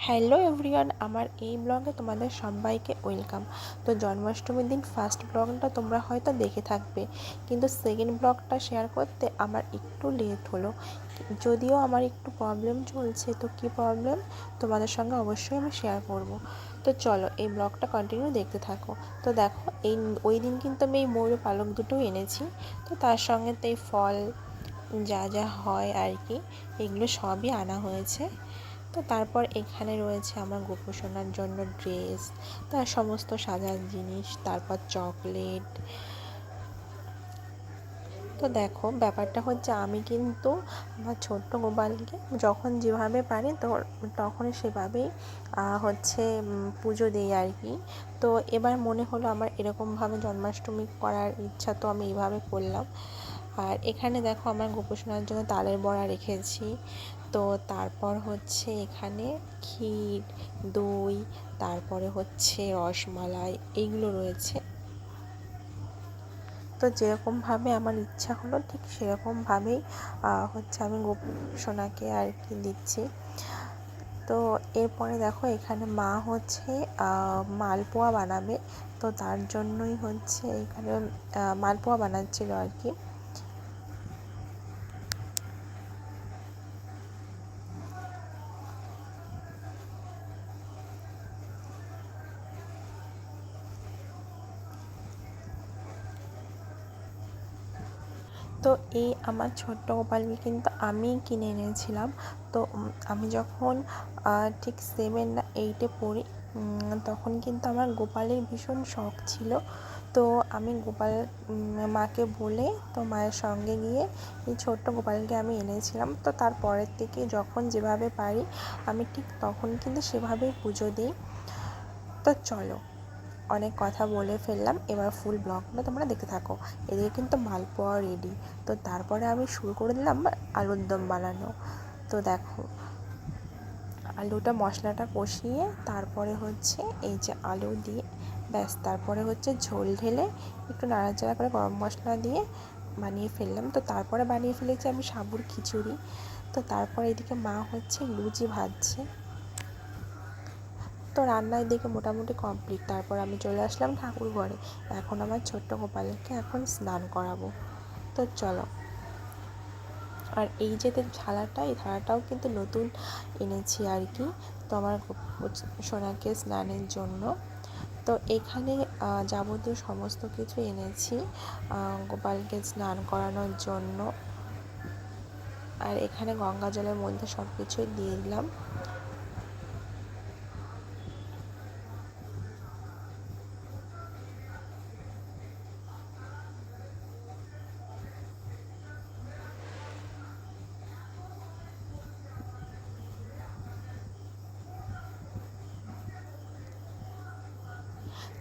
Hello everyone, আমার এই ব্লগে তোমাদের সবাইকে ওয়েলকাম। তো জন্মাষ্টমীর দিন ফার্স্ট ব্লগটা তোমরা হয়তো দেখে থাকবে, কিন্তু সেকেন্ড ব্লগটা শেয়ার করতে আমার একটু লেট হলো। যদিও আমার একটু প্রবলেম চলছে, তো কী প্রবলেম তোমাদের সঙ্গে অবশ্যই আমি শেয়ার করব। তো চলো এই ব্লগটা কন্টিনিউ দেখতে থাকো। তো দেখো, ওই দিন কিন্তু আমি এই ময়ূর পালক দুটো এনেছি। তো তার সঙ্গে তো এই ফল যা যা হয় আর কি, এগুলো সবই আনা হয়েছে। তো তারপর এখানে রয়েছে আমার গোপুসোনার জন্য ড্রেস, তার সমস্ত সাজার জিনিস, তারপর চকলেট। তো দেখো, ব্যাপারটা হচ্ছে আমি কিন্তু আমার ছোট্ট গোপালকে যখন যেভাবে পারি তো তখন সেভাবেই হচ্ছে পুজো দিই আর কি। তো এবার মনে হলো আমার এরকমভাবে জন্মাষ্টমী করার ইচ্ছা, তো আমি এইভাবে করলাম। আর এখানে দেখো, আমার গোপুসোনার জন্য তালের বড়া রেখেছি। তো তারপর হচ্ছে এখানে ক্ষীর, দই, তারপরে হচ্ছে রসমালাই, এইগুলো রয়েছে। তো যেরকমভাবে আমার ইচ্ছা হলো ঠিক সেরকমভাবেই হচ্ছে আমি গোপুসোনাকে আর কি দিচ্ছি। তো এরপরে দেখো, এখানে মা হচ্ছে মালপোয়া বানাবে। তো তার জন্যই হচ্ছে এখানে মালপোয়া বানাচ্ছিল আর কি। তো এই আমার ছোট্ট গোপালকে কিন্তু আমি কিনে এনেছিলাম। তো আমি যখন ঠিক 7 না 8-এ পড়ি, তখন কিন্তু আমার গোপালের ভীষণ শখ ছিল। তো আমি গোপাল মাকে বলে, তো মায়ের সঙ্গে গিয়ে এই ছোট্ট গোপালকে আমি এনেছিলাম। তো তারপরের থেকে যখন যেভাবে পারি আমি ঠিক তখন কিন্তু সেভাবেই পুজো দিই। তো চলো, অনেক কথা বলে ফেললাম, এবার ফুল ব্লগটা তোমরা দেখতে থাকো। এদিকে কিন্তু মালপোয়া রেডি। তো তারপরে আমি শুরু করে দিলাম আলুর দম বানানো। তো দেখো, আলুটা মশলাটা কষিয়ে তারপরে হচ্ছে এই যে আলু দিয়ে ব্যাস, তারপরে হচ্ছে ঝোল ঢেলে একটু নাড়াচাড়া করে গরম মশলা দিয়ে বানিয়ে ফেললাম। তো তারপরে বানিয়ে ফেলেছি আমি সাবুর খিচুড়ি। তো তারপরে এদিকে মা হচ্ছে লুচি ভাজছে। তো রান্নার দিকে মোটামুটি কমপ্লিট। তারপর আমি চলে আসলাম ঠাকুর ঘরে। এখন আমার ছোট্ট গোপালকে এখন স্নান করাবো। তো চলো। আর এই যে থালাটা, এই থালাটাও কিন্তু নতুন এনেছি আর কি, তো আমার সোনাকে স্নানের জন্য। তো এখানে যাবতীয় সমস্ত কিছু এনেছি গোপালকে স্নান করানোর জন্য। আর এখানে গঙ্গা জলের মধ্যে সব কিছুই দিয়ে দিলাম।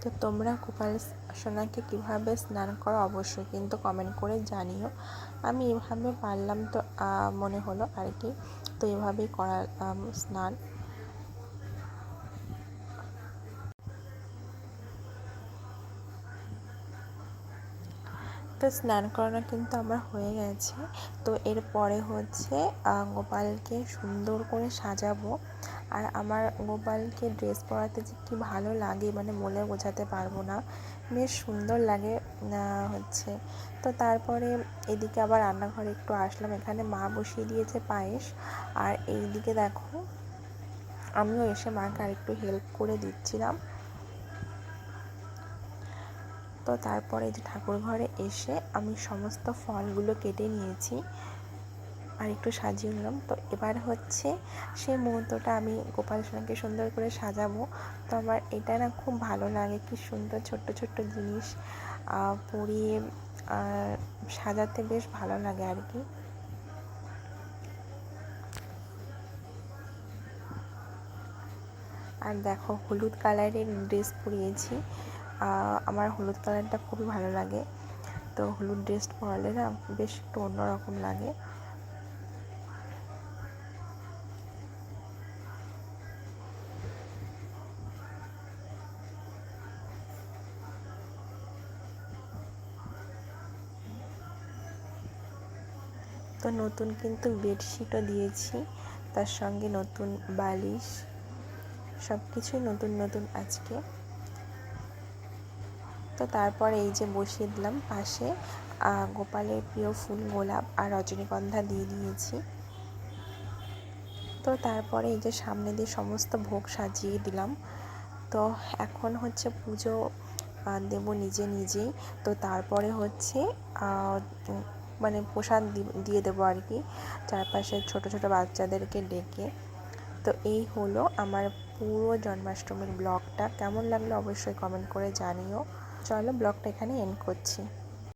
তো তোমরা গোপাল সোনাকে কীভাবে স্নান করো অবশ্যই কিন্তু কমেন্ট করে জানিও। আমি এভাবে পারলাম, তো মনে হলো আর কি, তো এভাবেই করালাম স্নান। তো স্নান করানো কিন্তু আমার হয়ে গেছে। তো এরপরে হচ্ছে গোপালকে সুন্দর করে সাজাবো। আর আমার গোপালকে ড্রেস পরাতে যে কী ভালো লাগে মানে বলে বোঝাতে পারবো না, বেশ সুন্দর লাগে হচ্ছে। তো তারপরে এদিকে আবার রান্নাঘরে একটু আসলাম, এখানে মা বসিয়ে দিয়েছে পায়েস। আর এইদিকে দেখো, আমিও এসে মাকে আরেকটু হেল্প করে দিচ্ছিলাম। তো তারপরে যে ঠাকুর ঘরে এসে আমি সমস্ত ফলগুলো কেটে নিয়েছি আর একটু সাজিয়ে নিলাম। তো এবার হচ্ছে সেই মুহূর্তটা আমি গোপাল সোনাকে সুন্দর করে সাজাবো। তো আমার এটা না খুব ভালো লাগে, কি সুন্দর ছোট্ট ছোট্ট জিনিস পরিয়ে সাজাতে বেশ ভালো লাগে আর কি। আর দেখো, হলুদ কালারের ড্রেস পরিয়েছি, আমার হলুদ কালারটা খুবই ভালো লাগে। তো হলুদ ড্রেস পরালে না বেশ একটু অন্যরকম লাগে। তো নতুন কিন্তু বেডশিটও দিয়েছি, তার সঙ্গে নতুন বালিশ। সব কিছুই নতুন নতুন আজকে। তো তারপর এই যে বসিয়ে দিলাম পাশে গোপালের প্রিয় ফুল গোলাপ আর রজনীগন্ধা দিয়ে দিয়েছি। তো তারপরে এই যে সামনে দিয়ে সমস্ত ভোগ সাজিয়ে দিলাম। তো এখন হচ্ছে পুজো দেব নিজে নিজেই। তো তারপরে হচ্ছে মানে প্রসাদ দিয়ে দেবো আর কি, চারপাশে ছোট ছোট বাচ্চাদেরকে ডেকে। তো এই হলো আমার পুরো জন্মাষ্টমীর ব্লগটা। কেমন লাগলো অবশ্যই কমেন্ট করে জানিও। চলো ব্লগটা এখানে এন্ড করছি।